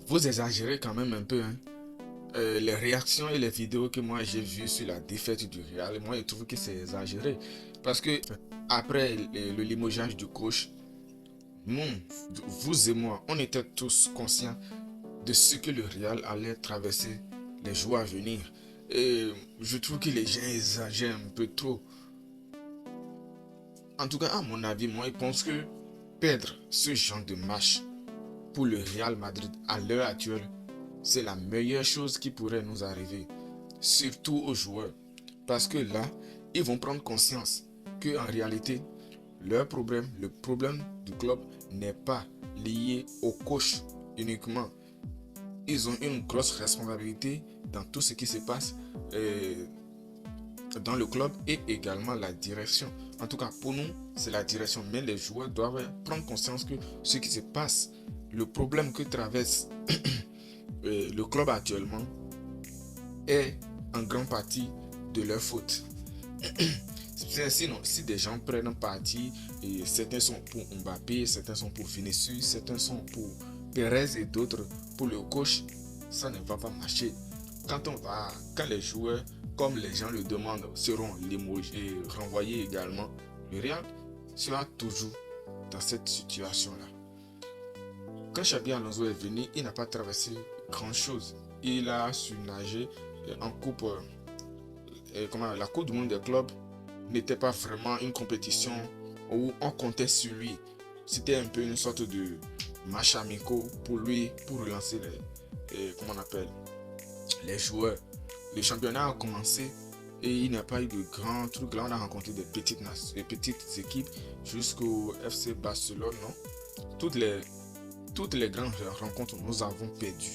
Vous exagérez quand même un peu, hein. Les réactions et les vidéos que moi j'ai vues sur la défaite du Real, moi je trouve que c'est exagéré. Parce que après le limogeage du coach, nous, vous et moi, on était tous conscients de ce que le Real allait traverser les jours à venir. Et je trouve que les gens exagèrent un peu trop. En tout cas, à mon avis, moi, je pense que perdre ce genre de match pour le Real Madrid à l'heure actuelle, c'est la meilleure chose qui pourrait nous arriver. Surtout aux joueurs. Parce que là, ils vont prendre conscience que en réalité, leur problème, le problème du club n'est pas lié au coach uniquement. Ils ont une grosse responsabilité dans tout ce qui se passe dans le club et également la direction. En tout cas, pour nous, c'est la direction. Mais les joueurs doivent prendre conscience que ce qui se passe, le problème que traverse le club actuellement est en grande partie de leur faute. Sinon, si des gens prennent parti, et certains sont pour Mbappé, certains sont pour Vinicius, certains sont pour Perez et d'autres pour le coach, ça ne va pas marcher. Quand les joueurs, comme les gens le demandent, seront limogés, renvoyés également, le Real sera toujours dans cette situation-là. Quand Xabi Alonso est venu, il n'a pas traversé grand-chose. Il a su nager en coupe, la Coupe du Monde des clubs n'était pas vraiment une compétition où on comptait sur lui. C'était un peu une sorte de match amicaux pour lui, pour relancer comment on appelle, les joueurs. Le championnat a commencé et il n'y a pas eu de grands trucs. Là, on a rencontré des petites équipes jusqu'au FC Barcelone. Non? Toutes les grandes rencontres, nous avons perdu.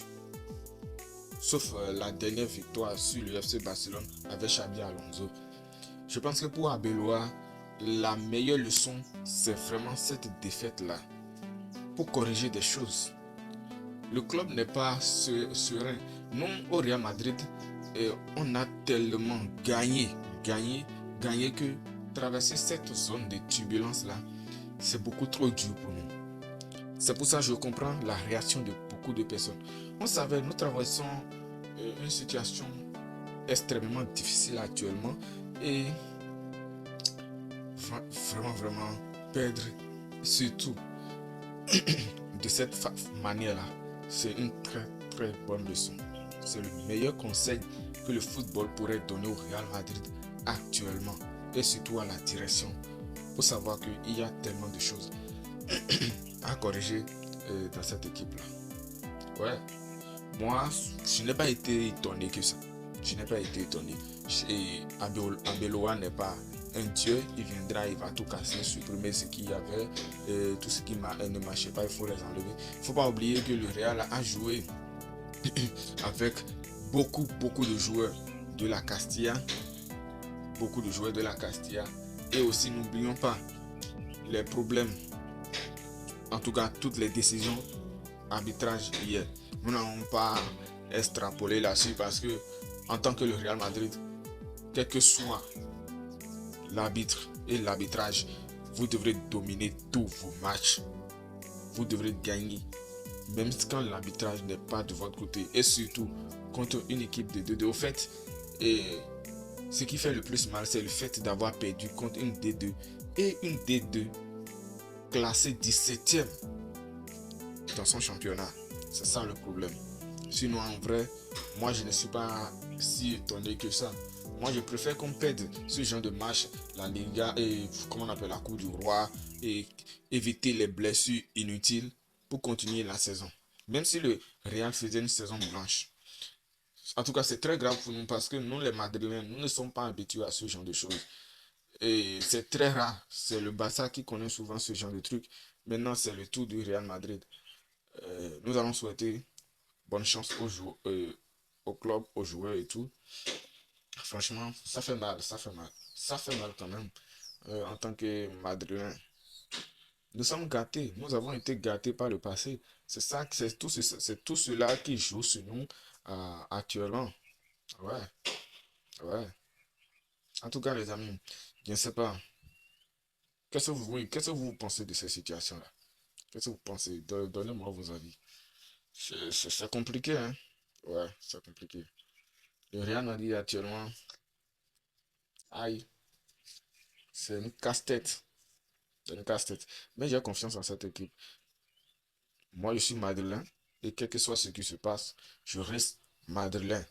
Sauf la dernière victoire sur le FC Barcelone avec Xabi Alonso. Je pense que pour Abeloa, la meilleure leçon, c'est vraiment cette défaite-là. Pour corriger des choses. Le club n'est pas serein. Nous, au Real Madrid, on a tellement gagné que traverser cette zone de turbulence-là, c'est beaucoup trop dur pour nous. C'est pour ça que je comprends la réaction de beaucoup de personnes. On savait, nous traversons une situation extrêmement difficile actuellement et vraiment perdre surtout de cette manière-là, c'est une très bonne leçon. C'est le meilleur conseil que le football pourrait donner au Real Madrid actuellement et surtout à la direction pour savoir qu'il y a tellement de choses à corriger dans cette équipe-là. Ouais, moi, je n'ai pas été étonné que ça. Je n'ai pas été étonné. Et Abeloa n'est pas un dieu, il viendra, il va tout casser, supprimer ce qu'il y avait, tout ce qui ne marchait pas, il faut les enlever. Il ne faut pas oublier que le Real a joué avec beaucoup de joueurs de la Castilla, beaucoup de joueurs de la Castilla, et aussi n'oublions pas les problèmes, en tout cas toutes les décisions arbitrage hier. Nous n'avons pas extrapolé là-dessus parce que en tant que le Real Madrid, quel que soit l'arbitre et l'arbitrage, vous devrez dominer tous vos matchs. Vous devrez gagner, même quand l'arbitrage n'est pas de votre côté. Et surtout, contre une équipe de 2-2. Au fait, et ce qui fait le plus mal, c'est le fait d'avoir perdu contre une D2. Et une D2 classée 17e dans son championnat. C'est ça le problème. Sinon, en vrai, moi, je ne suis pas si étonné que ça. Moi, je préfère qu'on perde ce genre de match, la Liga et comment on appelle la Coupe du Roi et éviter les blessures inutiles pour continuer la saison. Même si le Real faisait une saison blanche. En tout cas, c'est très grave pour nous parce que nous, les Madrilènes, nous ne sommes pas habitués à ce genre de choses. Et c'est très rare. C'est le Barça qui connaît souvent ce genre de trucs. Maintenant, c'est le tour du Real Madrid. Nous allons souhaiter bonne chance au club, aux joueurs et tout. Franchement, ça fait mal, ça fait mal. Ça fait mal quand même en tant que Madrilène. Nous sommes gâtés, nous avons été gâtés par le passé. C'est ça, c'est tout cela qui joue sur nous actuellement. Ouais, ouais. En tout cas, les amis, je ne sais pas. Qu'est-ce que vous pensez de cette situation-là? Qu'est-ce que vous pensez? Donnez-moi vos avis. C'est compliqué, hein. Ouais, c'est compliqué. Le Real Madrid actuellement, aïe, c'est une casse-tête. C'est une casse-tête. Mais j'ai confiance en cette équipe. Moi, je suis madrilène et quel que soit ce qui se passe, je reste madrilène.